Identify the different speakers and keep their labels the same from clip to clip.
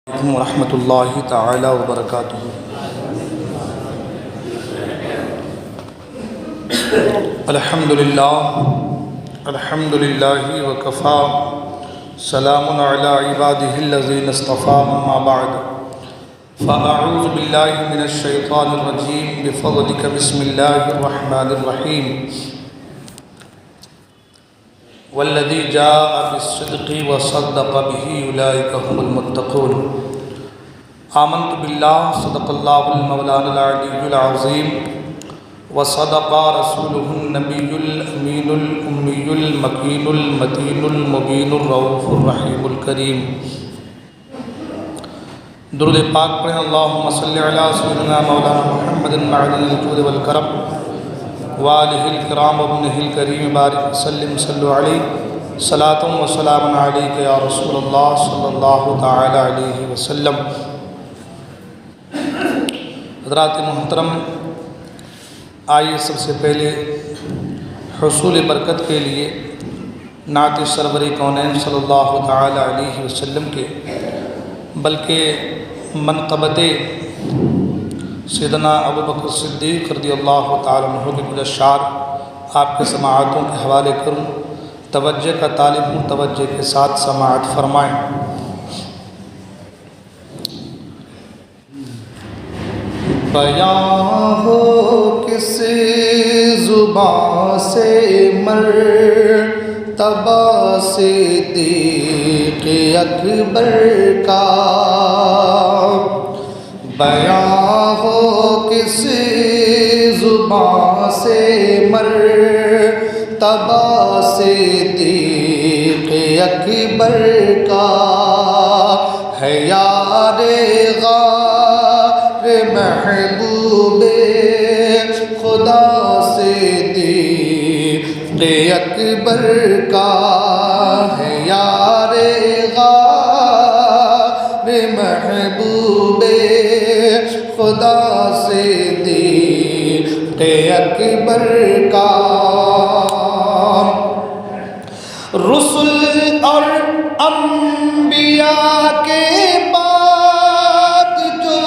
Speaker 1: علیکم ورحمۃ اللہ تعالی وبرکاتہ۔ الحمد للہ وکفا، سلام علی عبادہ الذین اصطفیٰ، اما بعد فاعوذ باللہ من الشیطان الرجیم بفضلک بسم اللہ الرحمن الرحیم۔ والذی جاء بالصدق وصدق به اولئک هم المتقون۔ آمنت باللہ، صدق اللہ المولانا العلی العظیم، وصدق رسولہ النبی الامین الامی المکین المتین المبین الرؤوف الرحیم الکریم۔ درود پاک پڑھیں، اللہم صلی علی سیدنا مولانا محمد معدن الجود والکرم وآلہ الکرام وابنہ الکریم بارک وسلم صلو علیہ صلاۃ و سلام علیک یا رسول اللہ صلی اللہ تعالی علیہ وسلم۔ حضرات محترم، آئیے سب سے پہلے حصول برکت کے لیے نعت سرور کونین صلی اللہ تعالی علیہ وسلم کے بلکہ منقبت سیدنا ابوبکر صدیق رضی اللہ تعالی عنہ کے کچھ اشعار آپ کے سماعتوں کے حوالے کروں۔ توجہ کا طالب ہوں، توجہ کے ساتھ سماعت فرمائیں۔ بیان ہو کس زبان سے مرتبہ صدیق اکبر کا، بیان ہو کس زبان سے مرتبہ صدیق اکبر کا، ہے یار غار محبوب خدا صدیق اکبر کا، ہے یار غار محبوب خدا صدیق اکبر کا۔ رسل اور انبیاء کے بعد جو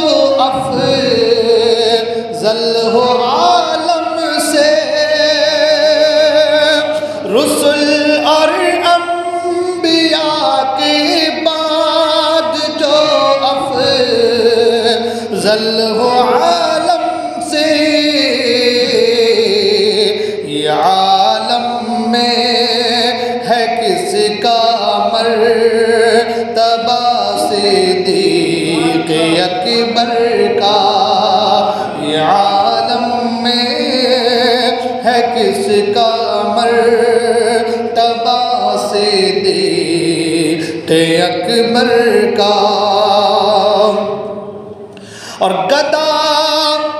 Speaker 1: افضل ہو عالم سے، رسل اور انبیاء کے بعد جو افضل ہو عالم سے، یہ عالم میں ہے کس کا مرتبہ صدیق اکبر کا، یہ عالم میں ہے کس کا مرتبہ صدیق اکبر کا۔ اور گدا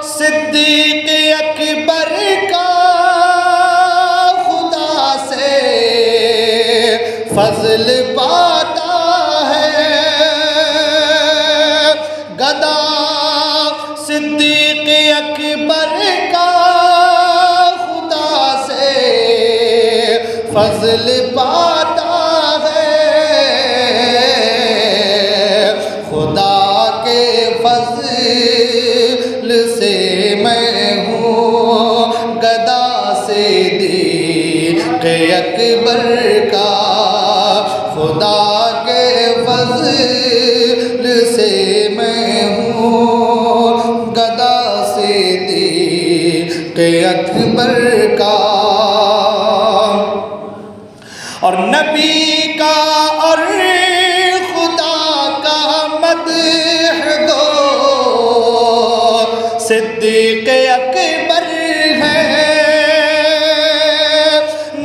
Speaker 1: صدیق اکبر کا خدا سے فضل پاتا ہے، گدا صدیق اکبر کا خدا سے فضل پاتا ہے، خدا کے فضل سے میں ہوں گدا صدیق اکبر کا، خدا کے فضل سے میں ہوں گدا صدیق اکبر کا۔ اور نبی کا اور خدا کا مدح دو صدیق اکبر ہے،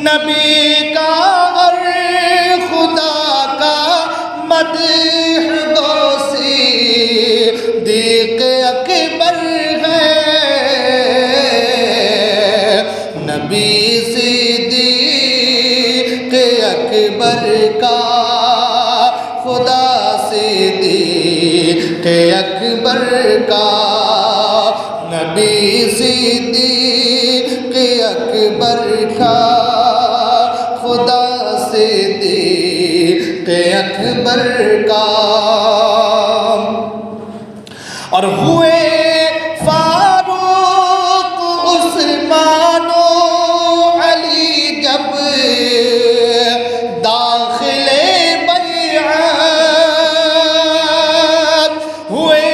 Speaker 1: نبی کا اور خدا کا مدح دو صدیق اکبر ہے، نبی صدیق اکبر کا خدا صدیق اکبر کا، نبی صدیق اکبر کا خدا صدیق اکبر کا۔ اور ہوئے فاروق عثمان و علی جب داخل بیعت، ہوئے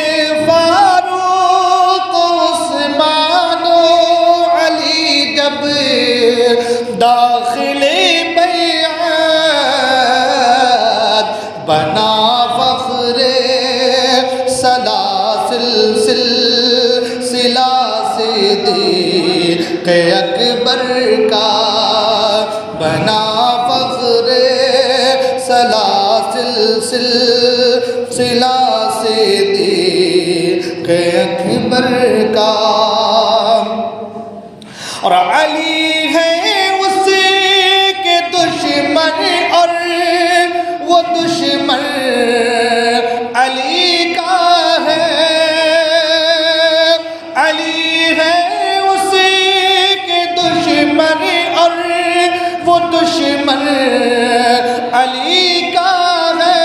Speaker 1: فاروق عثمان و علی جب داخل بیعت، بنا فخر سلسلہ صدیق اکبر کا، بنا فخر سلسلہ صدیق اکبر کا، اور علی ہے اس کے دشمن اور وہ دشمن علی کا ہے، علی ہے اس کے دشمن اور وہ دشمن علی کا ہے،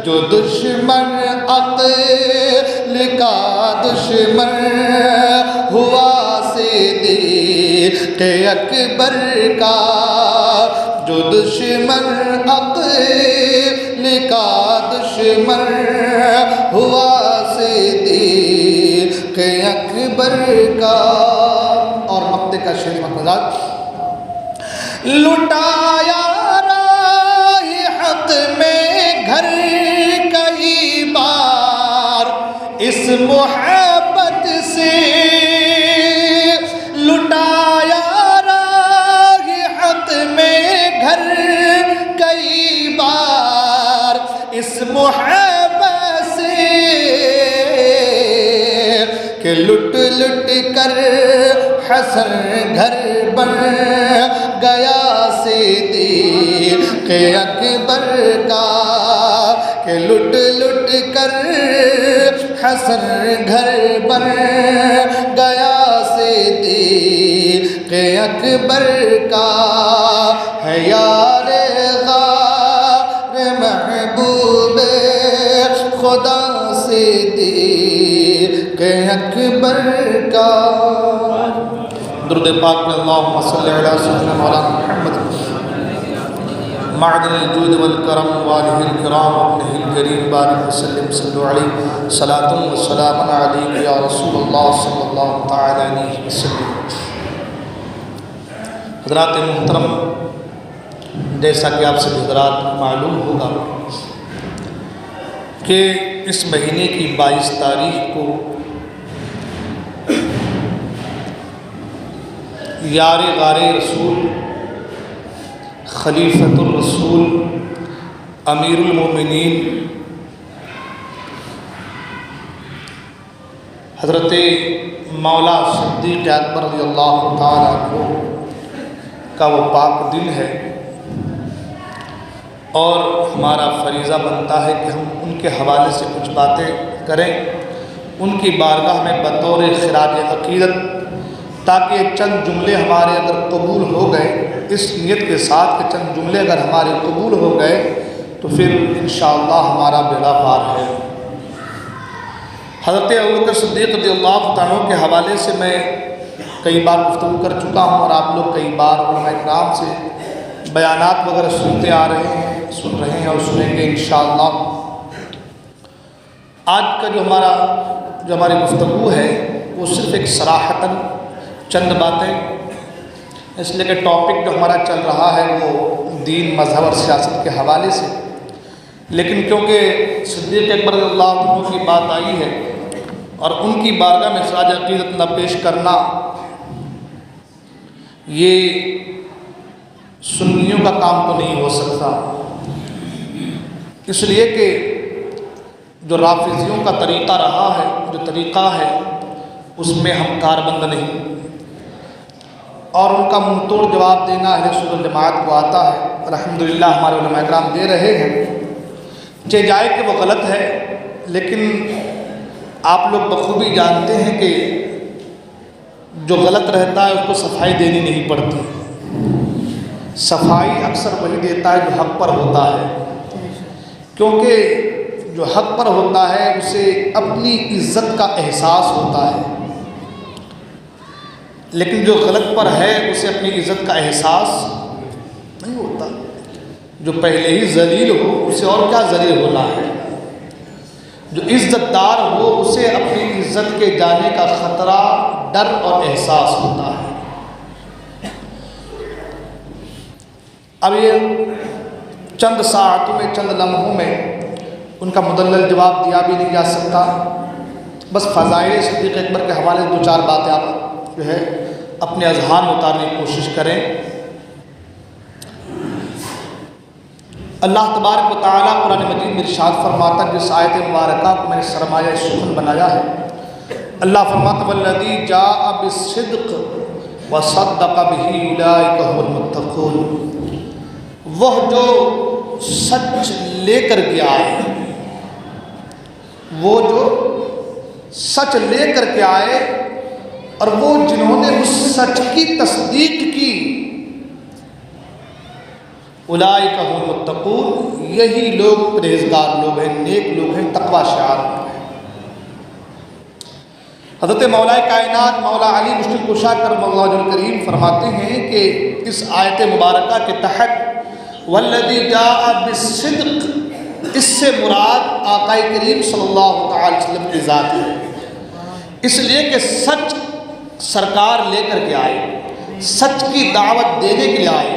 Speaker 1: جو دشمن عقل کا دشمن ہوا صدیق اکبر کا، جو دشمن عقل کا دشمن ہوا صدیق اکبر کا۔ اور مقطع کا شعر مقصد، لٹایا راہ حق میں گھر کئی بار اس محبت سے، لٹایا راہ حق میں گھر کئی بار اس محبت سے، کہ لٹ لٹ کر حسن گھر بن گیا صدیق اکبر کا، کہ لٹ لٹ کر حسن گھر بن گیا صدیق اکبر کا، ہے یار غار محبوب خدا صدیق اکبر کا۔ درود پاک میں اللہم صلی علی سیدنا مولانا محمد معدن الجود والکرم والہ الکرام وابنہ الکریم بارک وسلم صلو علیہ صلاۃ و سلام علیک یا رسول اللہ صلی اللہ تعالی علیہ وسلم۔ حضرات محترم، جیسا کہ آپ سے حضرات معلوم ہوگا کہ اس مہینے کی 22 تاریخ کو یار غار رسول، خلیفۃ الرسول، امیر المومنین حضرت مولا صدیق اکبر رضی اللہ تعالیٰ عنہ کا وہ پاک دن ہے، اور ہمارا فریضہ بنتا ہے کہ ہم ان کے حوالے سے کچھ باتیں کریں، ان کی بارگاہ میں بطور خراج عقیدت، تاکہ چند جملے ہمارے اگر قبول ہو گئے، اس نیت کے ساتھ کہ چند جملے اگر ہمارے قبول ہو گئے تو پھر انشاءاللہ ہمارا بیڑا پار ہے۔ حضرت ابوبکر صدیق رضی اللہ عنہ کے حوالے سے میں کئی بار گفتگو کر چکا ہوں، اور آپ لوگ کئی بار علماء کرام سے بیانات وغیرہ سنتے آ رہے ہیں، سن رہے ہیں اور سنیں گے انشاءاللہ۔ آج کا جو ہماری گفتگو ہے وہ صرف ایک صراحتاً چند باتیں، اس لیے کہ ٹاپک جو ہمارا چل رہا ہے وہ دین، مذہب اور سیاست کے حوالے سے، لیکن کیونکہ صدیق اکبر رضی اللہ عنہ کی بات آئی ہے اور ان کی بارگاہ میں خراج عقیدت نہ پیش کرنا یہ سنیوں کا کام تو نہیں ہو سکتا، اس لیے کہ جو رافضیوں کا طریقہ رہا ہے، جو طریقہ ہے، اس میں ہم کاربند نہیں، اور ان کا منہ توڑ جواب دینا اہل سنت والجماعت کو آتا ہے، الحمدللہ ہمارے علماء کرام دے رہے ہیں، چاہے جائے کہ وہ غلط ہے، لیکن آپ لوگ بخوبی جانتے ہیں کہ جو غلط رہتا ہے اس کو صفائی دینی نہیں پڑتی، صفائی اکثر وہی دیتا ہے جو حق پر ہوتا ہے، کیونکہ جو حق پر ہوتا ہے اسے اپنی عزت کا احساس ہوتا ہے، لیکن جو غلط پر ہے اسے اپنی عزت کا احساس نہیں ہوتا۔ جو پہلے ہی ذلیل ہو اسے اور کیا ذلیل ہونا ہے، جو عزت دار ہو اسے اپنی عزت کے جانے کا خطرہ، ڈر اور احساس ہوتا ہے۔ اب یہ چند ساعتوں میں، چند لمحوں میں ان کا مدلل جواب دیا بھی نہیں جا سکتا۔ بس فضائل صدیق اکبر کے حوالے سے 2-4 باتیں آپ جو ہے اپنے اذہان میں اتارنے کی کوشش کریں۔ اللہ تبارک و تعالیٰ قرآن مجید میں ارشاد فرماتا ہے، جس آیت مبارکہ کو میں نے سرمایہ سخن بنایا ہے، اللہ فرماتا ہے والذی جاء بالصدق وصدق بہ اولئک هم المتقون، وہ جو سچ لے کر کے آئے، وہ جو سچ لے کر کے آئے اور وہ جنہوں نے اس سچ کی تصدیق کی، اولئک هم المتقون، یہی لوگ پرہیزگار لوگ ہیں، نیک لوگ ہیں، تقوی شعار ہیں۔ حضرت مولا کائنات مولا علی مشکل کشا کرم اللہ الکریم فرماتے ہیں کہ اس آیت مبارکہ کے تحت والذی جاء بالصدق، اس سے مراد آقا کریم صلی اللہ تعالی وسلم کی ذات ہے، اس لیے کہ سچ سرکار لے کر کے آئے، سچ کی دعوت دینے کے لیے آئے،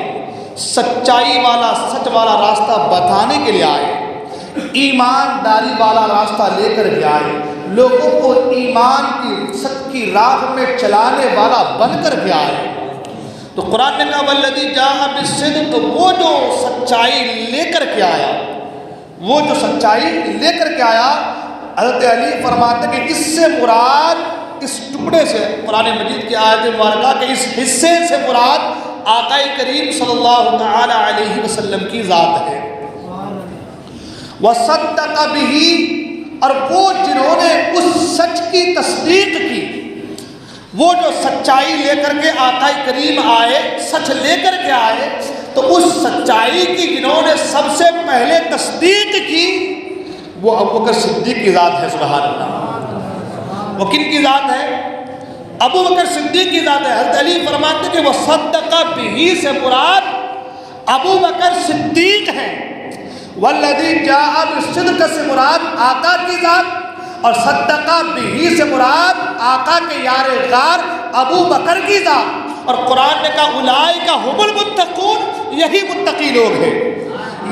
Speaker 1: سچائی والا، سچ والا راستہ بتانے کے لیے آئے، ایمانداری والا راستہ لے کر کے آئے، لوگوں کو ایمان کی، سچ کی راہ میں چلانے والا بن کر کے آئے۔ تو قرآن نے کہا والذی جاء بالصدق، وہ جو سچائی لے کر کے آیا، وہ جو سچائی لے کر کے آیا، حضرت علی فرماتے کہ اس سے مراد، اس ٹکڑے سے قرآن مجید کی آیت مبارکہ کے اس حصے سے مراد آقا کریم صلی اللہ تعالی علیہ وسلم کی ذات ہے۔ وصدق بہ، اور وہ جنہوں نے اس سچ کی تصدیق کی، وہ جو سچائی لے کر کے آقا کریم آئے، سچ لے کر کے آئے، تو اس سچائی کی جنہوں نے سب سے پہلے تصدیق کی وہ ابوبکر صدیق کی ذات ہے۔ سبحان اللہ۔ وہ کن کی ذات ہے؟ ابوبکر صدیق کی ذات ہے۔ حضرت علی فرماتے کہ وہ صدق بہ سے مراد ابوبکر صدیق ہیں، والذی جاء بالصدق سے مراد آقا کی ذات، اور صدق بہ سے مراد آقا کے یار غار ابو بکر کی ذات۔ اور قرآن نے کہا اولئک هم المتقون، یہی متقی لوگ ہیں،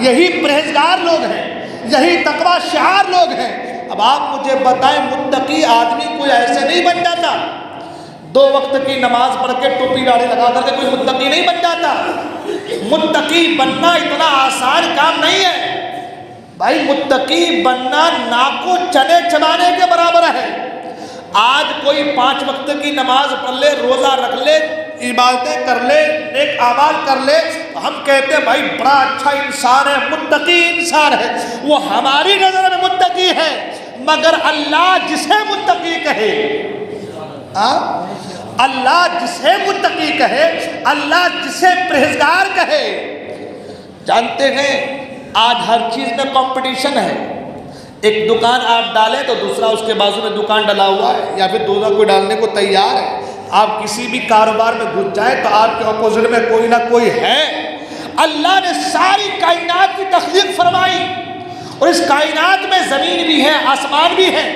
Speaker 1: یہی پرہیزگار لوگ ہیں، یہی تقوی شعار لوگ ہیں۔ اب آپ مجھے بتائیں، متقی آدمی کوئی ایسے نہیں بن جاتا، 2 وقت کی نماز پڑھ کے ٹوپی داڑھی لگا کر کے کوئی متقی نہیں بن جاتا۔ متقی بننا اتنا آسان کام نہیں ہے بھائی، متقی بننا ناکو چنے چبانے کے برابر ہے۔ آج کوئی 5 وقت کی نماز پڑھ لے، روزہ رکھ لے، عبادتیں کر لے، نیک اعمال کر لے، ہم کہتے ہیں بھائی بڑا اچھا انسان ہے، متقی انسان ہے۔ وہ ہماری نظر میں متقی ہے، مگر اللہ جسے متقی کہے، اللہ جسے متقی کہے، اللہ جسے پرہیزگار کہے۔ جانتے ہیں آج ہر چیز میں کمپٹیشن ہے، ایک دکان آپ ڈالیں تو دوسرا اس کے بازو میں دکان ڈلا ہوا ہے، یا پھر دوسرا کوئی ڈالنے کو تیار ہے۔ آپ کسی بھی کاروبار میں گھس جائیں تو آپ کے اپوزٹ میں کوئی نہ کوئی ہے۔ اللہ نے ساری کائنات کی تخلیق فرمائی، اور اس کائنات میں زمین بھی ہے، آسمان بھی ہے،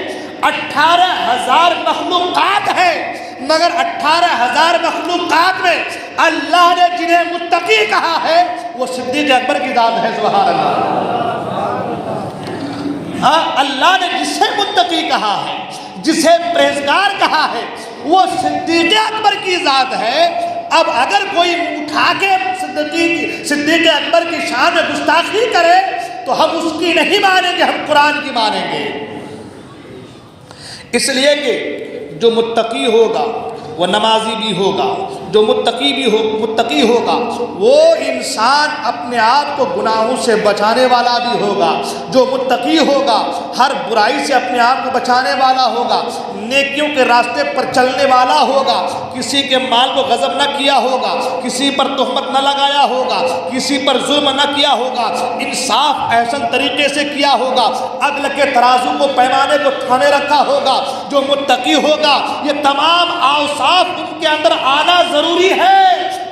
Speaker 1: 18,000 مخلوقات ہیں، مگر 18,000 مخلوقات میں اللہ نے جنہیں متقی کہا ہے وہ صدیق اکبر کی ذات ہے۔ سبحان اللہ۔ اللہ نے جسے متقی کہا ہے، جسے پرہیزگار کہا ہے، وہ صدیق اکبر کی ذات ہے۔ اب اگر کوئی اٹھا کے صدیق اکبر کی شان میں گستاخی کرے تو ہم اس کی نہیں مانیں گے، ہم قرآن کی مانیں گے۔ اس لیے کہ جو متقی ہوگا وہ نمازی بھی ہوگا، جو متقی ہوگا وہ انسان اپنے آپ کو گناہوں سے بچانے والا بھی ہوگا، جو متقی ہوگا ہر برائی سے اپنے آپ کو بچانے والا ہوگا، نیکیوں کے راستے پر چلنے والا ہوگا، کسی کے مال کو غصب نہ کیا ہوگا، کسی پر تہمت نہ لگایا ہوگا، کسی پر ظلم نہ کیا ہوگا، انصاف احسن طریقے سے کیا ہوگا، عدل کے ترازو کو پیمانے کو تھامے رکھا ہوگا۔ جو متقی ہوگا یہ تمام اوصاف ان کے اندر آنا ضروری ہے۔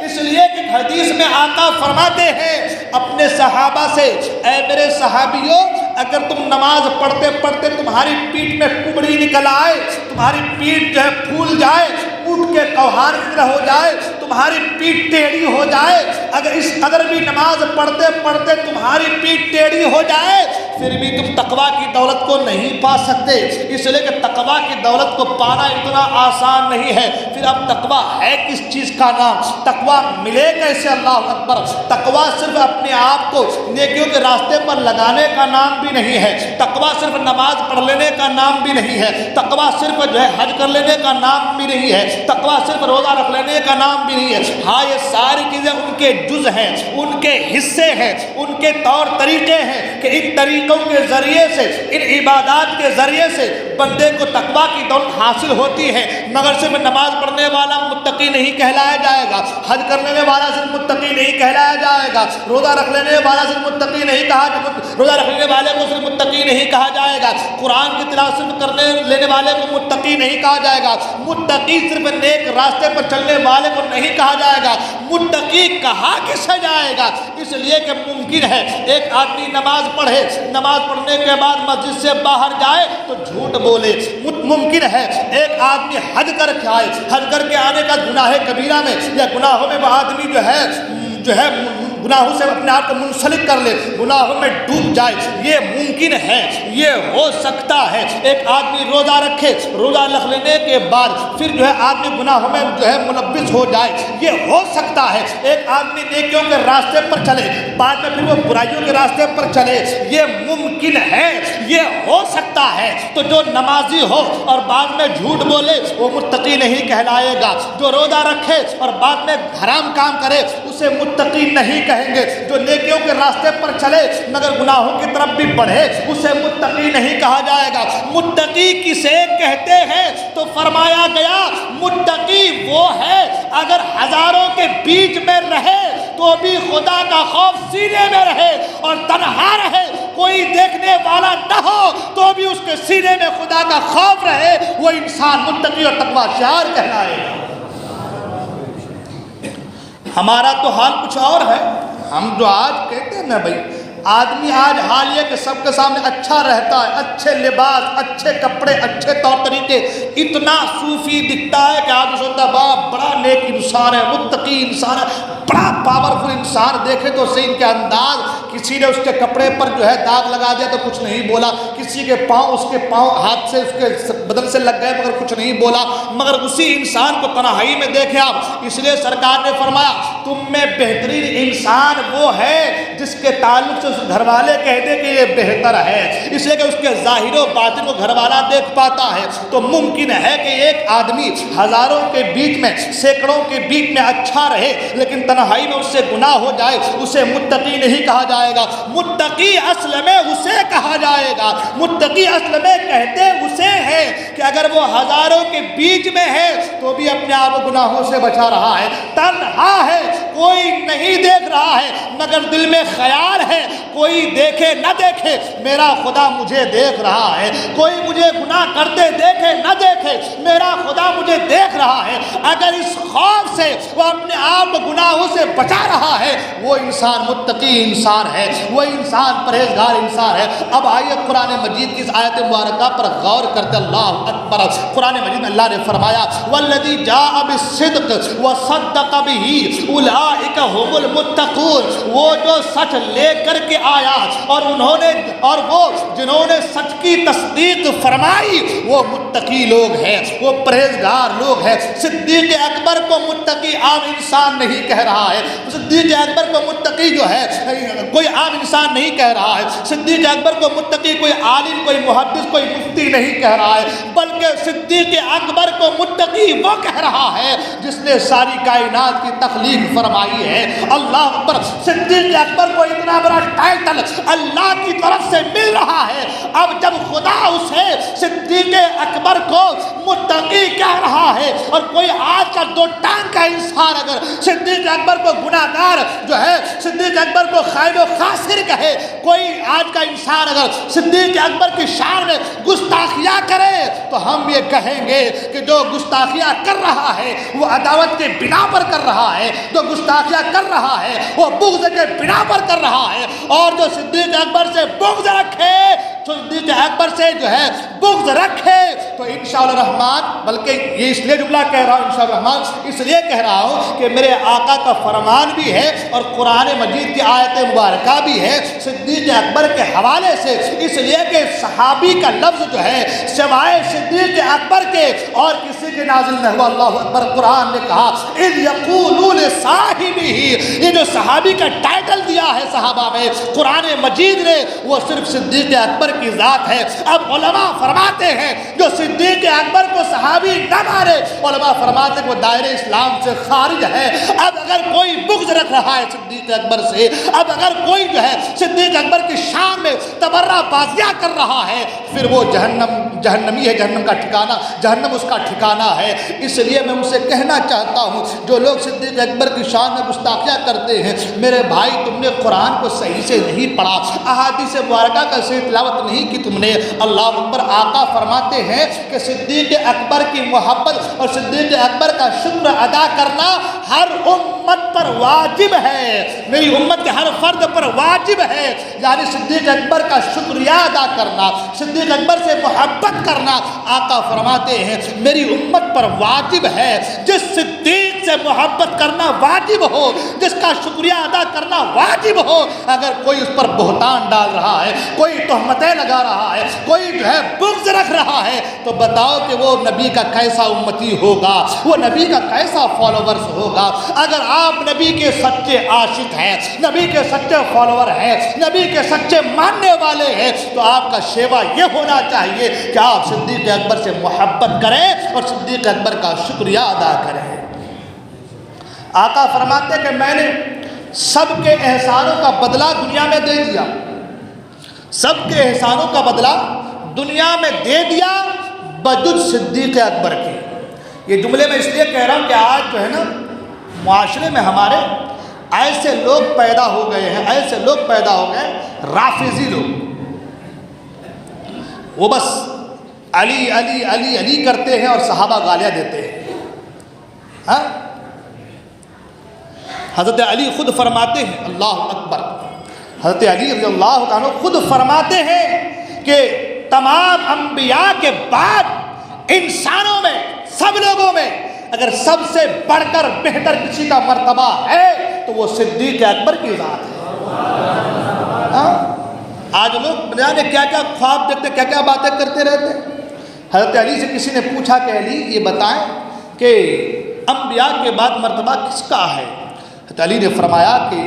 Speaker 1: اس لیے کہ حدیث میں آقا فرماتے ہیں اپنے صحابہ سے، اے میرے صحابیوں، اگر تم نماز پڑھتے پڑھتے تمہاری پیٹھ میں کبڑی نکل آئے، تمہاری پیٹھ جو ہے پھول جائے، اٹھ کے کوہار کی طرح ہو جائے، تمہاری پیٹھ ٹیڑھی ہو جائے، اگر اس قدر بھی نماز پڑھتے پڑھتے تمہاری پیٹھ ٹیڑھی ہو جائے، پھر بھی تم تقویٰ کی دولت کو نہیں پا سکتے، اس لیے کہ تقویٰ کی دولت کو پانا اتنا آسان نہیں ہے۔ پھر اب تقویٰ ہے کس چیز کا نام؟ تقویٰ ملے کیسے؟ اللہ اکبر! تقویٰ صرف اپنے آپ کو نیکیوں کے راستے پر لگانے کا نام بھی نہیں ہے، تقویٰ صرف نماز پڑھ لینے کا نام بھی نہیں ہے، تقویٰ صرف جو ہے حج کر لینے کا نام بھی نہیں ہے، تقویٰ صرف روزہ رکھ لینے کا نام بھی نہیں ہے۔ ہاں، یہ ساری چیزیں ان کے جز ہیں، ان کے حصے ہیں، ان کے طور طریقے ہیں کہ ان طریقوں کے ذریعے سے، ان عبادات کے ذریعے سے بندے کو تقویٰ کی دولت حاصل ہوتی ہے۔ مگر صرف نماز پڑھنے والا متقی نہیں کہلایا جائے گا، حج کرنے والا صرف متقی نہیں کہلایا جائے گا، روزہ رکھ لینے والا صرف متقی نہیں روزہ رکھنے والے کو صرف متقی نہیں کہا جائے گا، قرآن کی تلاوت صرف کرنے لینے والے کو متقی نہیں کہا جائے گا، متقی صرف نیک راستے پر چلنے والے کو نہیں کہا جائے گا، متقی کہا کسے جائے گا؟ اس لیے کہ ممکن ہے ایک آدمی نماز پڑھے، نماز پڑھنے کے بعد مسجد سے باہر جائے تو جھوٹ بولے، ممکن ہے ایک آدمی حج کر کے آئے، حج کر کے آنے کا گناہ کبیرہ میں یا گناہوں میں وہ آدمی جو ہے گناہوں سے اپنے آپ کو منسلک کر لے، گناہوں میں ڈوب جائے، یہ ممکن ہے، یہ ہو سکتا ہے۔ ایک آدمی روزہ رکھے، روزہ رکھ لینے کے بعد پھر جو ہے آدمی گناہوں میں جو ہے ملوث ہو جائے، یہ ہو سکتا ہے۔ ایک آدمی نیکیوں کے راستے پر چلے، بعد میں پھر وہ برائیوں کے راستے پر چلے، یہ ممکن ہے، یہ ہو سکتا ہے۔ تو جو نمازی ہو اور بعد میں جھوٹ بولے وہ متقی نہیں کہلائے گا، جو روزہ رکھے اور بعد میں حرام کام کرے اسے متقی نہیں کہیں گے، جو نیکیوں کے راستے پر چلے مگر گناہوں کی طرف بھی بڑھے اسے متقی نہیں کہا جائے گا۔ متقی کسے کہتے ہیں؟ تو فرمایا گیا متقی وہ ہے اگر ہزاروں کے بیچ میں رہے تو بھی خدا کا خوف سینے میں رہے، اور تنہا رہے کوئی دیکھنے والا نہ ہو تو بھی اس کے سینے میں خدا کا خوف رہے، وہ انسان متقی اور تقویٰ شعار کہلائے گا۔ ہمارا تو حال کچھ اور ہے، ہم جو آج کہتے ہیں نا بھائی، آدمی آج حال یہ کہ سب کے سامنے اچھا رہتا ہے، اچھے لباس، اچھے کپڑے، اچھے طور طریقے، اتنا صوفی دکھتا ہے کہ آدمی سوچتا ہے باپ بڑا نیک انسان ہے، متقی انسان ہے، بڑا پاورفل انسان، دیکھے تو صحیح ان کے انداز، کسی نے اس کے کپڑے پر جو ہے داغ لگا دیا تو کچھ نہیں بولا، کسی کے پاؤں اس کے پاؤں ہاتھ سے اس کے بدن سے لگ گئے مگر کچھ نہیں بولا، مگر اسی انسان کو تنہائی میں دیکھے آپ۔ اس لیے سرکار نے فرمایا تم میں بہترین انسان وہ ہے جس کے تعلق سے اس گھر والے کہتے کہ یہ بہتر ہے، اس لیے کہ اس کے ظاہر و باطن کو گھر والا دیکھ پاتا ہے۔ تو ممکن ہے کہ ایک آدمی ہزاروں کے بیچ میں، سینکڑوں کے بیچ میں اچھا رہے لیکن تنہائی میں اس سے گناہ ہو جائے، اسے متقی نہیں کہا جائے گا۔ متقی اصل میں اسے کہا جائے گا، متقی اصل میں کہتے اسے ہے کہ اگر وہ ہزاروں کے بیچ میں ہے تو بھی اپنے آپ کو گناہوں سے بچا رہا ہے، تنہا ہے، کوئی نہیں دیکھ رہا ہے مگر دل میں خیال ہے کوئی دیکھے نہ دیکھے میرا خدا مجھے دیکھ رہا ہے، کوئی مجھے گناہ کرتے دیکھے نہ دیکھے میرا خدا مجھے دیکھ رہا ہے۔ اگر اس خوف سے وہ اپنے آپ گناہوں سے بچا رہا ہے وہ انسان متقی انسان ہے، وہ انسان پرہیزگار انسان ہے۔ اب آئیے قرآن مجید کی اس آیت مبارکہ پر غور کرتے اللہ اکبر۔ قرآن مجید میں اللہ نے فرمایا والذی جاء بالصدق وصدق به اولئک هم المتقون، وہ جو سچ لے کر کے آیا اور وہ جنہوں نے سچ کی تصدیق فرمائی وہ متقی لوگ ہیں، وہ پرہیزگار لوگ ہیں۔ صدیق اکبر کو متقی عام انسان نہیں کہہ رہا ہے، صدیق اکبر کو متقی جو ہے کوئی عام انسان نہیں کہہ رہا ہے، صدیق اکبر کو متقی کوئی عالم، کوئی محدث، کوئی مفتی نہیں کہہ رہا ہے، بلکہ صدیق اکبر کو متقی وہ کہہ رہا ہے جس نے ساری کائنات کی تخلیق فرمائی ہے۔ اللہ اکبر! صدیق اکبر کو اتنا بڑا ٹائٹل اللہ کی طرف سے مل رہا ہے، اب جب خدا اسے صدیق اکبر کو متقی کہہ رہا ہے، اور کوئی آج کا دو ٹانگ کا انسان اگر صدیق اکبر کو گناہگار جو ہے، صدیق اکبر کو خائب و خاسر کہے، کوئی آج کا انسان اگر صدیق اکبر کی شان میں گستاخیاں کرے، تو ہم یہ کہیں گے کہ جو گستاخیاں کر رہا ہے وہ عداوت کے بنا پر کر رہا ہے، جو گستاخیاں کر رہا ہے وہ بغض کے بنا پر کر رہا ہے، اور جو صدیق اکبر سے بغض رکھے، صدیق اکبر سے جو ہے بغض رکھے، تو انشاءاللہ الرحمن، بلکہ یہ اس لیے جملہ کہہ رہا ہوں انشاءاللہ الرحمن، اس لیے کہہ رہا ہوں کہ میرے آقا کا فرمان بھی ہے اور قرآن مجید کی آیت مبارکہ بھی ہے صدیق اکبر کے حوالے سے، اس لیے کہ صحابی کا لفظ جو ہے سوائے صدیق اکبر کے اور کسی کے نازل نہ ہوا۔ اللہ اکبر! قرآن نے کہا اذ یقولون صاحبہ، یہ جو صحابی کا ٹائٹل دیا ہے صحابہ میں قرآن مجید نے، وہ صرف صدیق اکبر کی ذات ہے۔ اب علماء فرماتے ہیں جو صدیق اکبر کو صحابی نہ مارے، علماء فرماتے ہیں کہ وہ دائرہ اسلام سے خارج ہے۔ اب اگر کوئی بغض رکھ رہا ہے صدیق اکبر سے، اب اگر کوئی جو ہے صدیق اکبر کی شان میں تبرہ بازیاں کر رہا ہے، پھر وہ جہنمی ہے، جہنم کا ٹھکانہ، جہنم اس کا ٹھکانہ ہے۔ اس لیے میں ان سے کہنا چاہتا ہوں جو لوگ صدیق اکبر کی شان میں گستاخیاں کرتے ہیں، میرے بھائی تم نے قرآن کو صحیح سے نہیں پڑھا، احادیث مبارکہ کا صحیح تلاوت نہیں کی تم نے۔ اللہ اکبر! آقا فرماتے ہیں کہ صدیق اکبر کی محبت اور صدیق اکبر کا شکر ادا کرنا ہر امت پر واجب ہے، میری امت کے ہر فرد پر واجب ہے، یعنی صدیق اکبر کا شکریہ ادا کرنا، صدیق اکبر سے محبت کرنا۔ آقا فرماتے ہیں میری امت پر واجب ہے، جس صدیق سے محبت کرنا واجب ہو، جس کا شکریہ ادا کرنا واجب ہو، اگر کوئی اس پر بہتان ڈال رہا ہے، کوئی تہمتیں لگا رہا ہے، کوئی جو ہے بغض رکھ رہا ہے، تو بتاؤ کہ وہ نبی کا کیسا امتی ہوگا، وہ نبی کا کیسا فالوورز ہوگا۔ اگر آپ نبی کے سچے عاشق ہیں، نبی کے سچے فالوور ہیں، نبی کے سچے ماننے والے ہیں، تو آپ کا شیوا یہ ہونا چاہیے کہ آپ صدیق اکبر سے محبت کریں اور صدیق اکبر کا شکریہ ادا کریں۔ آقا فرماتے ہیں کہ میں نے سب کے احسانوں کا بدلہ دنیا میں دے دیا، سب کے احسانوں کا بدلہ دنیا میں دے دیا بجز صدیق اکبر کے۔ یہ جملے میں اس لیے کہہ رہا ہوں کہ آج جو ہے نا معاشرے میں ہمارے ایسے لوگ پیدا ہو گئے ہیں، ایسے لوگ پیدا ہو گئے رافضی لوگ، وہ بس علی علی علی علی کرتے ہیں اور صحابہ گالیاں دیتے ہیں۔ ہاں، حضرت علی خود فرماتے ہیں، اللہ اکبر، حضرت علی رضی اللہ عنہ خود فرماتے ہیں کہ تمام انبیاء کے بعد انسانوں میں، سب لوگوں میں اگر سب سے بڑھ کر بہتر کسی کا مرتبہ ہے تو وہ صدیق اکبر کی ذات ہے۔ آج لوگ جانے کیا کیا خواب دیکھتے، کیا کیا باتیں کرتے رہتے۔ حضرت علی سے کسی نے پوچھا کہ علی یہ بتائیں کہ انبیاء کے بعد مرتبہ کس کا ہے؟ حضرت علی نے فرمایا کہ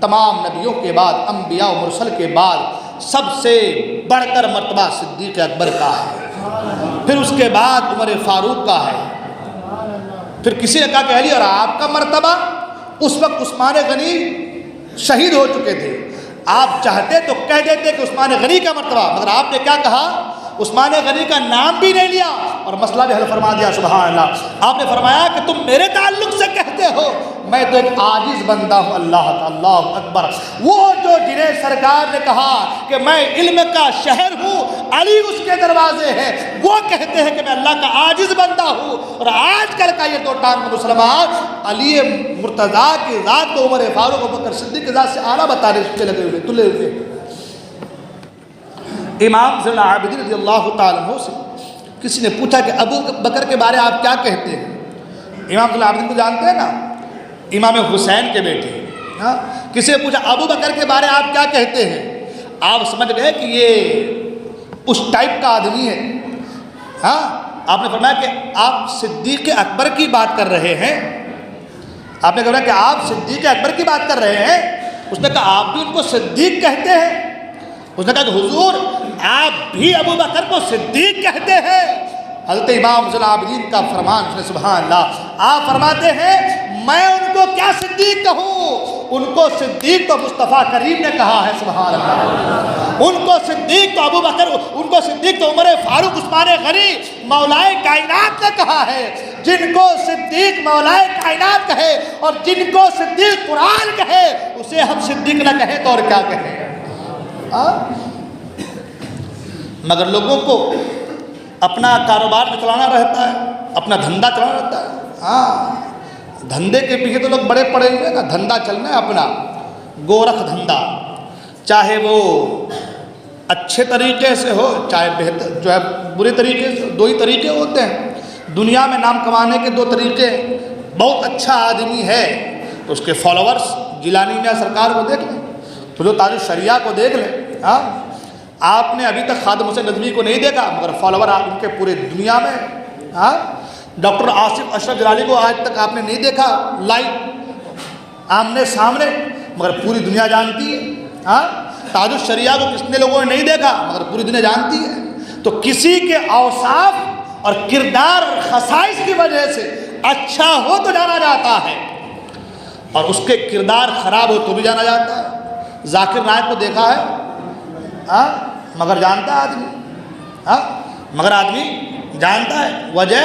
Speaker 1: تمام نبیوں کے بعد، انبیاء و مرسل کے بعد سب سے بڑھ کر مرتبہ صدیق اکبر کا ہے، پھر اس کے بعد عمر فاروق کا ہے، پھر کسی نے کہا کہ علی اور آپ کا مرتبہ؟ اس وقت عثمان غنی شہید ہو چکے تھے، آپ چاہتے تو کہہ دیتے کہ عثمان غنی کا مرتبہ، مگر آپ نے کیا کہا؟ عثمان غنی کا نام بھی نہیں لیا اور مسئلہ بھی حل فرما دیا۔ سبحان اللہ! آپ نے فرمایا کہ تم میرے تعلق سے کہتے ہو، میں تو ایک عاجز بندہ ہوں۔ اللہ اکبر! وہ جو جنہیں سرکار نے کہا کہ میں علم کا شہر ہوں، علی اس کے دروازے ہیں، وہ کہتے ہیں کہ میں اللہ کا عاجز بندہ ہوں۔ اور آج کل کا یہ دو ٹانگ مسلمان علی مرتضیٰ کی ذات کو عمر فاروق و بکر صدیق کی ذات سے اعلیٰ بتانے کے لگے ہوئے، تلے ہوئے۔ امام زین العابدین رضی اللہ تعالیٰ عنہ سے کسی نے پوچھا کہ ابو بکر کے بارے آپ کیا کہتے ہیں؟ امام زین العابدین کو جانتے ہیں نا، امام حسین کے بیٹے. ہاں کسی نے پوچھا ابو بکر کے بارے آپ کیا کہتے ہیں؟ آپ سمجھ گئے کہ یہ اس ٹائپ کا آدمی ہے. ہاں آپ نے فرمایا کہ آپ صدیق اکبر کی بات کر رہے ہیں. آپ نے کہا کہ آپ صدیق اکبر کی بات کر رہے ہیں. اس نے کہا آپ بھی ان کو صدیق کہتے ہیں؟ اس نے کہا کہ حضور آپ بھی ابو بکر کو صدیق کہتے ہیں؟ حضرت امام حسین العابدین کا فرمان سنے سبحان اللہ. آپ فرماتے ہیں میں ان کو کیا صدیق کہوں؟ ان کو صدیق تو مصطفیٰ کریم نے کہا ہے سبحان اللہ. ان کو صدیق تو ابو بکر، ان کو صدیق تو عمر فاروق عثمان غنی مولائے کائنات نے کہا ہے. جن کو صدیق مولائے کائنات کہے اور جن کو صدیق قرآن کہے اسے ہم صدیق نہ کہیں تو اور کیا کہیں؟ مگر لوگوں کو اپنا کاروبار میں چلانا رہتا ہے، اپنا دھندا چلانا رہتا ہے. ہاں دھندے کے پیچھے تو لوگ بڑے پڑے ہوئے نا. دھندا چلنا ہے اپنا گورکھ دھندا، چاہے وہ اچھے طریقے سے ہو چاہے بہتر جو ہے برے طریقے سے. دو ہی طریقے ہوتے ہیں دنیا میں نام کمانے کے، دو طریقے. بہت اچھا آدمی ہے تو اس کے فالوورز جیلانی میاں سرکار کو دیکھ لیں، تو تاج الشریعہ کو دیکھ لیں. ہاں آپ نے ابھی تک خادم حسین ندوی کو نہیں دیکھا مگر فالوور آپ ان کے پورے دنیا میں. ہاں ڈاکٹر آصف اشرف جلالی کو آج تک آپ نے نہیں دیکھا لائیو آمنے سامنے مگر پوری دنیا جانتی ہے. ہاں تاج الشریعہ کو کتنے لوگوں نے نہیں دیکھا مگر پوری دنیا جانتی ہے. تو کسی کے اوصاف اور کردار اور خصائص کی وجہ سے اچھا ہو تو جانا جاتا ہے اور اس کے کردار خراب ہو تو بھی جانا جاتا ہے. ذاکر نائک کو دیکھا ہے ہاں مگر جانتا ہے آدمی. ہاں مگر آدمی جانتا ہے وجہ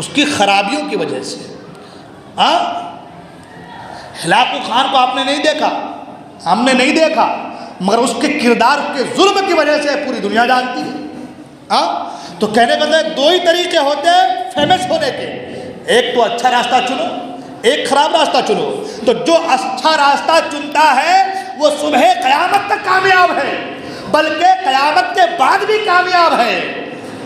Speaker 1: اس کی خرابیوں کی وجہ سے. ہاں ہلاکو خان کو آپ نے نہیں دیکھا، ہم نے نہیں دیکھا مگر اس کے کردار کے ظلم کی وجہ سے پوری دنیا جانتی ہے. ہاں تو کہنے کا دو ہی طریقے ہوتے ہیں فیمس ہونے کے، ایک تو اچھا راستہ چنو، ایک خراب راستہ چنو. تو جو اچھا راستہ چنتا ہے وہ صبح قیامت تک کامیاب ہے بلکہ قیامت کے بعد بھی کامیاب ہے.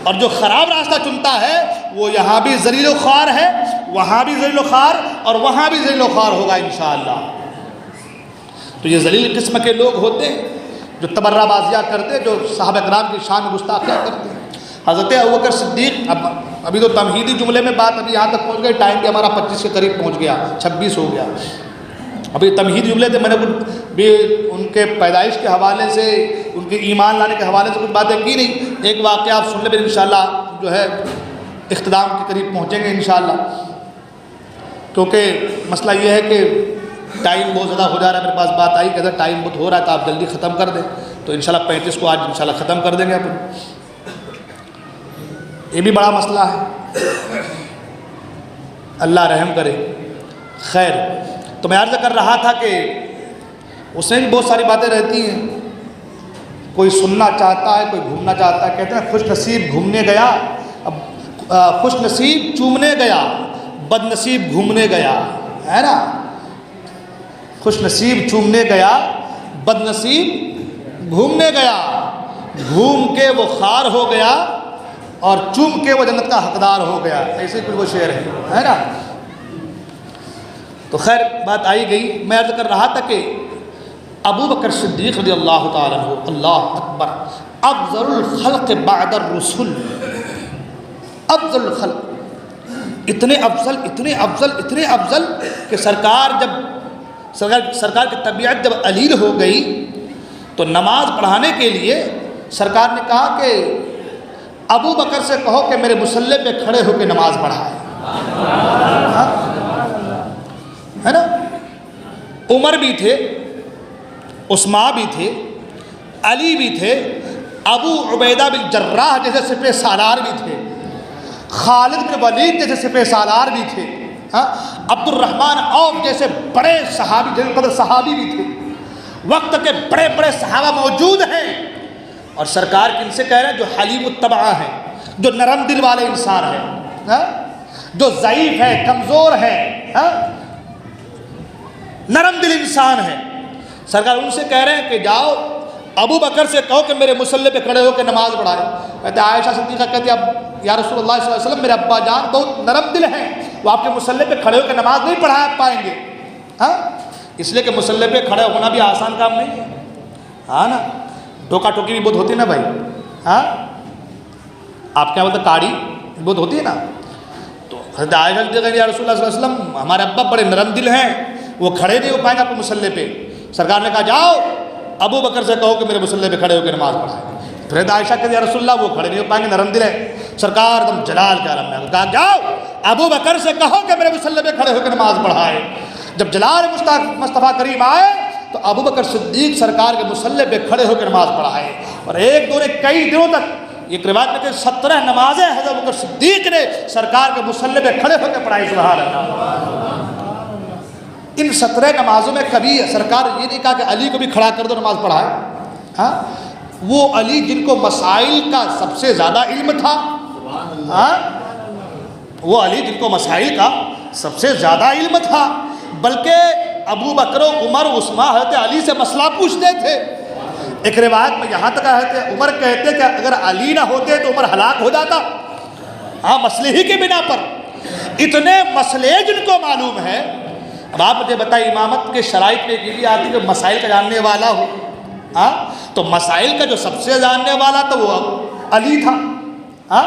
Speaker 1: اور جو خراب راستہ چنتا ہے وہ یہاں بھی ذلیل و خوار ہے، وہاں بھی ذلیل و خوار اور وہاں بھی ذلیل و خوار ہوگا انشاءاللہ. تو یہ ذلیل قسم کے لوگ ہوتے ہیں جو تبرہ بازیاں کرتے، جو صحابہ کرام کی شان میں گستاخیاں کرتے ہیں. حضرت ابوبکر صدیق، ابھی تو تمہیدی جملے میں بات ابھی یہاں تک پہنچ گئی، ٹائم بھی ہمارا 25 کے قریب پہنچ گیا، 26 ہو گیا. ابھی تمہیدی جملے تھے، میں نے بھی ان کے پیدائش کے حوالے سے، ان کے ایمان لانے کے حوالے سے کچھ باتیں کی نہیں. ایک واقعہ آپ سن لیں پھر انشاءاللہ جو ہے اختتام کے قریب پہنچیں گے انشاءاللہ. کیونکہ مسئلہ یہ ہے کہ ٹائم بہت زیادہ ہو جا رہا ہے. میرے پاس بات آئی کہ اگر ٹائم بہت ہو رہا ہے تو آپ جلدی ختم کر دیں، تو انشاءاللہ 35 کو آج انشاءاللہ ختم کر دیں گے اپن. یہ بھی بڑا مسئلہ ہے، اللہ رحم کرے. خیر تو میں عرض کر رہا تھا کہ اس میں بھی بہت ساری باتیں رہتی ہیں. کوئی سننا چاہتا ہے، کوئی گھومنا چاہتا ہے. کہتے ہیں خوش نصیب گھومنے گیا، اب خوش نصیب چومنے گیا، بد نصیب گھومنے گیا، ہے نا. خوش نصیب چومنے گیا، بد نصیب گھومنے گیا، گھوم کے وہ خار ہو گیا اور چوم کے وہ جنت کا حقدار ہو گیا. ایسے کوئی وہ شعر ہے نا. تو خیر بات آئی گئی. میں عرض کر رہا تھا کہ ابو بکر صدیق رضی اللہ تعالیٰ عنہ، اللہ اکبر، افضل الخلق بعد الرسل. افضل الخلق، اتنے افضل اتنے افضل اتنے افضل کہ سرکار کی طبیعت جب علیل ہو گئی تو نماز پڑھانے کے لیے سرکار نے کہا کہ ابو بکر سے کہو کہ میرے مصلی پہ کھڑے ہو کے نماز پڑھائے. ہے نا. عمر بھی تھے، عثمان بھی تھے، علی بھی تھے، ابو عبیدہ بن جراح جیسے سپہ سالار بھی تھے، خالد بن ولید جیسے سپہ سالار بھی تھے، عبد الرحمن عوف جیسے بڑے صحابی، جیسے صحابی بھی تھے. وقت کے بڑے بڑے صحابہ موجود ہیں اور سرکار کن سے کہہ رہے ہیں؟ جو حلیم الطبع ہے، جو نرم دل والے انسان ہیں، جو ضعیف ہے، کمزور ہے، نرم دل انسان ہے. سرکار ان سے کہہ رہے ہیں کہ جاؤ ابو بکر سے کہو کہ میرے مصلی پہ کھڑے ہو کے نماز پڑھائے. کہتے عائشہ صدیقہ کہتی اب یا رسول اللہ صلی اللہ علیہ وسلم میرے ابا جان بہت نرم دل ہیں وہ آپ کے مصلی پہ کھڑے ہو کے نماز نہیں پڑھا پائیں گے. ہاں اس لیے کہ مصلی پہ کھڑے ہونا بھی آسان کام نہیں ہے. ہاں نا, ٹوکا ٹوکی بھی بہت ہوتی ہے نا بھائی. ہاں آپ کیا بولتے کاڑی بہت ہوتی ہے نا. تو حضرت عائشہ کہ یا رسول اللہ صلی اللہ علیہ وسلم ہمارے ابا بڑے نرم دل ہیں, وہ کھڑے نہیں ہو پائیں گے آپ کے مصلی پہ. سرکار نے کہا جاؤ ابو بکر سے کہو کہ میرے مصلی پہ کھڑے ہو کے نماز پڑھائیں. پھر حضرت عائشہ کہ یا رسول اللہ وہ کھڑے نہیں ہو پائیں گے, نرم دل ہے. سرکار تم جلال کے عالم میں کہا جاؤ ابو بکر سے کہو کہ میرے مصلی پہ کھڑے ہو کے نماز پڑھائے. جب جلال مصطفیٰ کریم آئے تو ابو بکر صدیق سرکار کے مصلی پہ کھڑے ہو کے نماز پڑھائے. اور ایک دو نے کئی دنوں تک ایک روایت میں کہ 17 نمازیں حضرت ابو بکر صدیق نے سرکار کے مصلی پہ کھڑے ہو کے پڑھائی. سبحان اللہ. ان 17 نمازوں میں کبھی سرکار یہ نہیں کہا کہ علی کو بھی کھڑا کر دو نماز پڑھائے. ہاں وہ علی جن کو مسائل کا سب سے زیادہ علم تھا. ہاں وہ علی جن کو مسائل کا سب سے زیادہ علم تھا, بلکہ ابو بکر و عمر عثمان حضرت علی سے مسئلہ پوچھتے تھے. ایک روایت میں یہاں تک حضرت عمر کہتے کہ اگر علی نہ ہوتے تو عمر ہلاک ہو جاتا. ہاں مسئلے ہی کے بنا پر اتنے مسئلے جن کو معلوم ہے. اب آپ مجھے بتائیں امامت کے شرائط میں یہ بھی آتی ہے کہ مسائل کا جاننے والا ہو. ہاں تو مسائل کا جو سب سے جاننے والا تھا وہ علی تھا. ہاں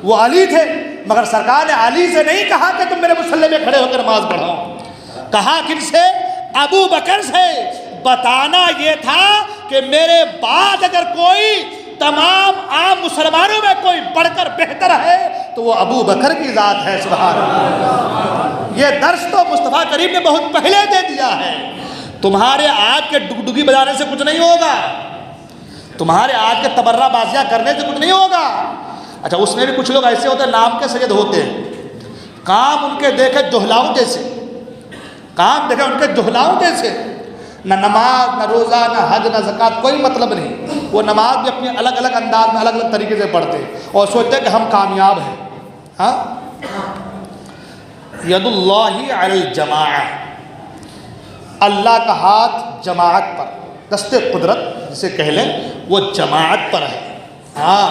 Speaker 1: وہ علی تھے, مگر سرکار نے علی سے نہیں کہا کہ تم میرے مصلی میں کھڑے ہو کر نماز پڑھاؤ. کہا کن سے؟ ابو بکر سے. بتانا یہ تھا کہ میرے بعد اگر کوئی تمام عام مسلمانوں میں کوئی بڑھ کر بہتر ہے تو وہ ابو بکر کی ذات ہے. سبحان اللہ. یہ درس تو مصطفیٰ کریم نے بہت پہلے دے دیا ہے. تمہارے آج کے ڈگڈگی بجانے سے کچھ نہیں ہوگا, تمہارے آج کے تبرہ بازیاں کرنے سے کچھ نہیں ہوگا. اچھا اس میں بھی کچھ لوگ ایسے ہوتے ہیں نام کے سید ہوتے ہیں, کام ان کے دیکھے جہلاؤں جیسے, کام دیکھے ان کے جہلاؤں جیسے. نہ نماز نہ روزہ نہ حج نہ زکوٰۃ, کوئی مطلب نہیں. وہ نماز بھی اپنے الگ الگ انداز میں الگ الگ طریقے سے پڑھتے اور سوچتے کہ ہم کامیاب ہیں. ہاں ید اللہ علی الجماعہ, اللہ کا ہاتھ جماعت پر, دست قدرت جسے کہہ لیں وہ جماعت پر ہے. ہاں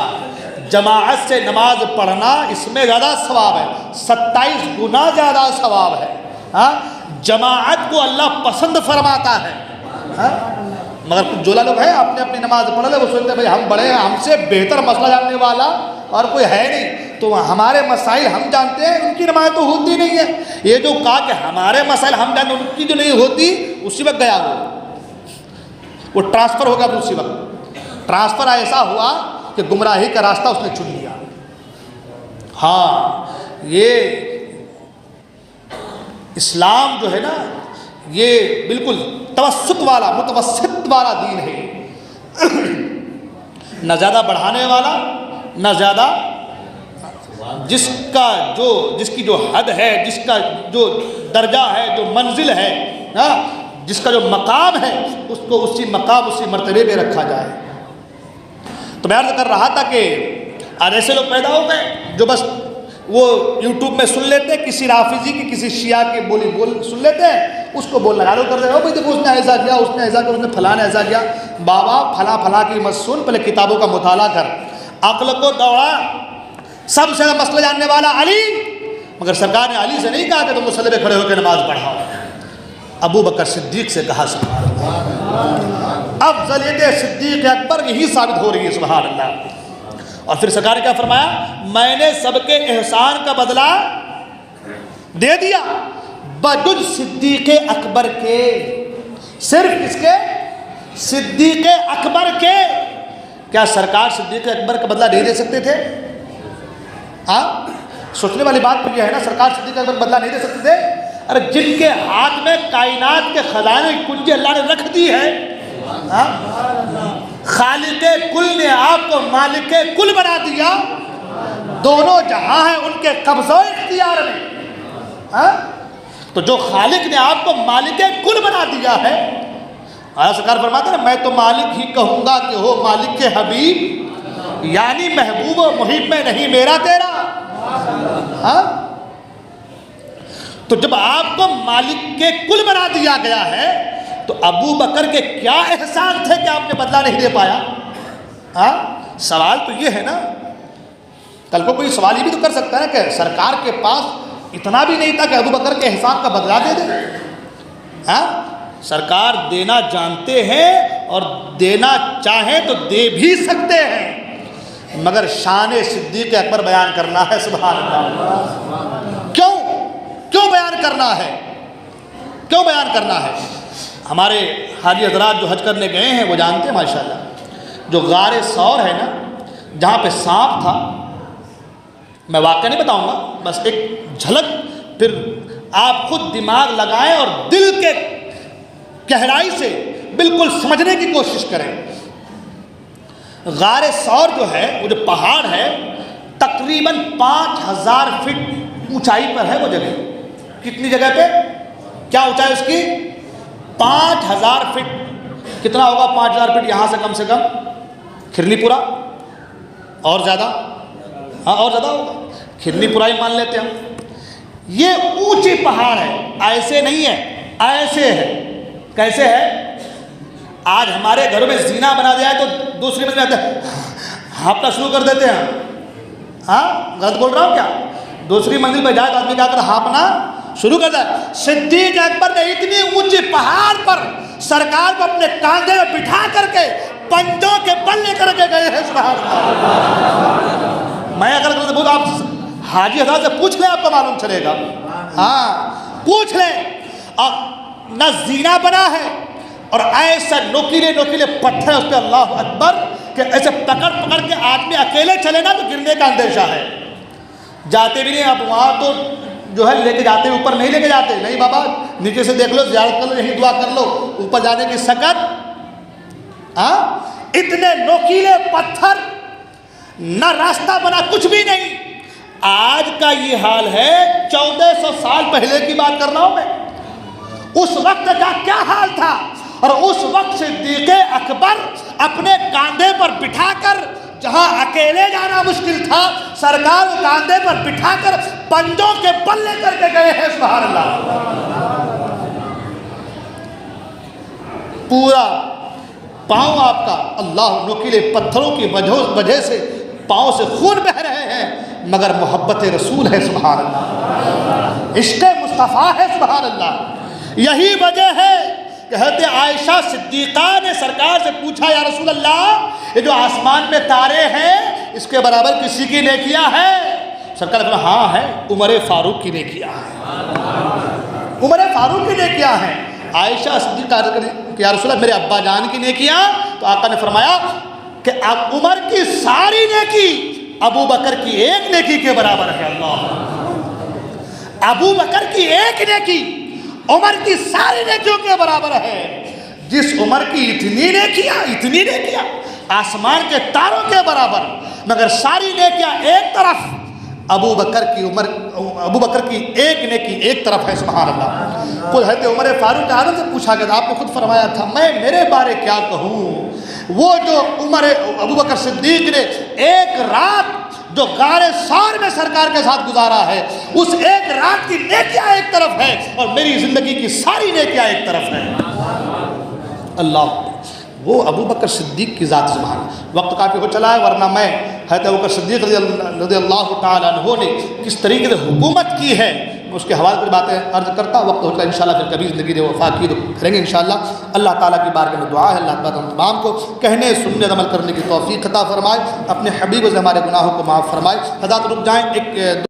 Speaker 1: جماعت سے نماز پڑھنا اس میں زیادہ ثواب ہے, 27 گنا زیادہ ثواب ہے. ہاں جماعت کو اللہ پسند فرماتا ہے. ہاں مگر کچھ جولا لوگ ہیں اپنے اپنی نماز پڑھ لے, وہ سوچتے ہیں بھائی ہم بڑے ہیں, ہم سے بہتر مسئلہ جاننے والا اور کوئی ہے نہیں, تو ہمارے مسائل ہم جانتے ہیں, ان کی نماز تو ہوتی نہیں ہے. یہ جو کہا کہ ہمارے مسائل ہم جانتے ہیں ان کی جو نہیں ہوتی, اسی وقت گیا وہ ٹرانسفر ہو گیا. اسی وقت ٹرانسفر ایسا ہوا کہ گمراہی کا راستہ اس نے چن لیا. ہاں یہ اسلام جو ہے نا یہ بالکل توسط والا متوسط والا دین ہے, نہ زیادہ بڑھانے والا نہ زیادہ, جس کی جو حد ہے, جس کا جو درجہ ہے, جو منزل ہے, جس کا جو مقام ہے, اس کو اسی مقام اسی مرتبے پہ رکھا جائے. تو میں عرض کر رہا تھا کہ آج ایسے لوگ پیدا ہو گئے جو بس وہ یوٹیوب میں سن لیتے ہیں کسی رافضی کی کسی شیعہ کی بولی سن لیتے ہیں, اس کو بولنا چالو کر دے رہے ہو, بھائی دیکھو اس نے ایسا کیا, اس نے ایسا کیا, اس نے فلاں نے ایسا کیا. بابا فلاں فلاں کی مت سن, پہلے کتابوں کا مطالعہ کر, عقل کو دوڑا. سب سے زیادہ مسئلہ جاننے والا علی, مگر سرکار نے علی سے نہیں کہا کہ تم مصلی پہ کھڑے ہو کے نماز پڑھاؤ. ابو بکر صدیق سے کہا. سبحان اللہ. افضلیت صدیق اکبر یہی ثابت ہو رہی ہے. سبحان اللہ. اور پھر سرکار نے کیا فرمایا, میں نے سب کے احسان کا بدلہ دے دیا بجز صدیق اکبر کے. صرف اس کے صدیق اکبر کے. کیا سرکار صدیق اکبر کا بدلہ نہیں دے سکتے تھے؟ ہاں سوچنے والی بات تو یہ ہے نا, سرکار صدیق اکبر بدلہ نہیں دے سکتے تھے. ارے جن کے ہاتھ میں کائنات کے خزانے کی کنجی اللہ نے رکھ دی ہے, خالق کل نے آپ کو مالک کل بنا دیا, دونوں جہاں ہیں ان کے قبضہ و اختیار میں. تو جو خالق نے آپ کو مالک کل بنا دیا ہے, سرکار فرماتے ہیں میں تو مالک ہی کہوں گا کہ ہو مالک کے حبیب, یعنی محبوب و محب میں نہیں میرا تیرا. تو جب آپ کو مالک کے کل بنا دیا گیا ہے تو ابو بکر کے کیا احسان تھے کہ آپ نے بدلہ نہیں دے پایا؟ سوال تو یہ ہے نا, کل کو کوئی سوال یہ بھی تو کر سکتا ہے کہ سرکار کے پاس اتنا بھی نہیں تھا کہ ابو بکر کے احسان کا بدلہ دے دے. ہاں سرکار دینا جانتے ہیں اور دینا چاہیں تو دے بھی سکتے ہیں, مگر شان صدیق اکبر بیان کرنا ہے. سبحان اللہ. کیوں بیان کرنا ہے؟ کیوں بیان کرنا ہے؟ ہمارے حاجی حضرات جو حج کرنے گئے ہیں وہ جانتے ہیں ماشاءاللہ, جو غار ثور ہے نا, جہاں پہ سانپ تھا, میں واقعہ نہیں بتاؤں گا, بس ایک جھلک, پھر آپ خود دماغ لگائیں اور دل کے گہرائی سے بالکل سمجھنے کی کوشش کریں. غار ثور جو ہے, وہ جو پہاڑ ہے, تقریباً 5000 فٹ اونچائی پر ہے وہ جگہ. کتنی جگہ پہ؟ کیا اونچائی اس کی؟ 5000 فٹ. کتنا ہوگا 5000 فٹ یہاں سے؟ کم سے کم کھرنی پورا, اور زیادہ؟ ہاں اور زیادہ ہوگا, کھرنی پورا ہی مان لیتے ہم. یہ اونچی پہاڑ ہے, ایسے نہیں ہے, ایسے ہے. کیسے ہے؟ آج ہمارے گھروں میں زینہ بنا دیا ہے تو دوسری منزل میں ہانپنا شروع کر دیتے ہیں. ہاں غلط بول رہا ہوں کیا؟ دوسری منزل پہ جائے تو آدمی کیا کر ہانپنا شروع کر دیا. صدیق اکبر نے اتنی اونچی پہاڑ پر سرکار کو اپنے کاندھے میں بٹھا کر کے پنجوں کے بل لے کر کے گئے ہیں. سبحان اللہ. میں اگر غلط بول آپ حاجی حضرات سے پوچھ لیں, آپ کو معلوم چلے گا. ہاں پوچھ لیں. اور نہ زینہ بنا ہے, اور ایسا نوکیلے پتھر اس پہ, اللہ اکبر, کہ ایسے پکڑ کے آدمی اکیلے چلے نا تو گرنے کا اندیشہ ہے. جاتے بھی نہیں آپ وہاں, تو جو ہے لے کے جاتے, اوپر نہیں لے کے جاتے. نہیں بابا, نیچے سے دیکھ لو, زیارت کر لو, یہیں دعا کر لو, اوپر جانے کی سکت. ہاں اتنے نوکیلے پتھر, نہ راستہ بنا, کچھ بھی نہیں. آج کا یہ حال ہے, 1400 سال پہلے کی بات کر رہا ہوں میں. اس وقت کا کیا حال تھا, اور اس وقت صدیق اکبر اپنے کاندھے پر بٹھا کر, جہاں اکیلے جانا مشکل تھا, سرکار کاندھے پر بٹھا کر پنجوں کے بل لے کر کے گئے ہیں. سبحان اللہ. پورا پاؤں آپ کا, اللہ, نوکیلے پتھروں کی وجہ سے پاؤں سے خون بہ رہے ہیں, مگر محبت رسول ہے. سبحان اللہ. عشق مصطفیٰ ہے. سبحان اللہ. یہی وجہ ہے کہ حضرت عائشہ صدیقہ نے سرکار سے پوچھا, یا رسول اللہ, یہ جو آسمان میں تارے ہیں اس کے برابر کسی کی نیکیاں ہے؟ سرکار نے کہا ہاں ہے, عمر فاروق کی نیکیاں ہیں. عمر فاروق کی نیکیاں ہیں. عائشہ صدیقہ کہ یا رسول اللہ میرے ابا جان کی نیکیاں؟ تو آقا نے فرمایا کہ عمر کی ساری نیکی ابو بکر کی ایک نیکی کے برابر ہے. اللہ, ابو بکر کی ایک نیکی عمر کی ساری نیکیوں کے برابر ہے. جس عمر کی اتنی نیکیاں آسمان کے تاروں کے برابر, مگر ساری نیکیاں ایک طرف, ابو بکر کی ایک نیکی ایک طرف ہے. سبحان اللہ. خود حضرت عمر فاروق اعظم سے پوچھا گیا, آپ نے خود فرمایا تھا, میں میرے بارے کیا کہوں, وہ جو ابو بکر صدیق نے ایک رات جو غار ثور میں سرکار کے ساتھ گزارا ہے, اس ایک رات کی نیکیاں ایک طرف ہے, اور میری زندگی کی ساری نیکیاں ایک طرف ہیں. اللہ, وہ ابو بکر صدیق کی ذات. سبحان. وقت کافی ہو چلا ہے, ورنہ میں حضرت ابو بکر صدیق رضی اللہ تعالیٰ عنہ نے کس طریقے سے حکومت کی ہے, اس کے حوالے پر باتیں عرض کرتا. وقت ہوتا ہے انشاءاللہ, پھر کبھی زندگی وفا کی تو کریں گے انشاءاللہ. اللہ تعالیٰ کی بارگاہ میں دعا ہے, اللہ تعالیٰ ہم تمام کو کہنے سننے عمل کرنے کی توفیق عطا فرمائے, اپنے حبیب سے ہمارے گناہوں کو معاف فرمائے. حضرات رک جائیں, ایک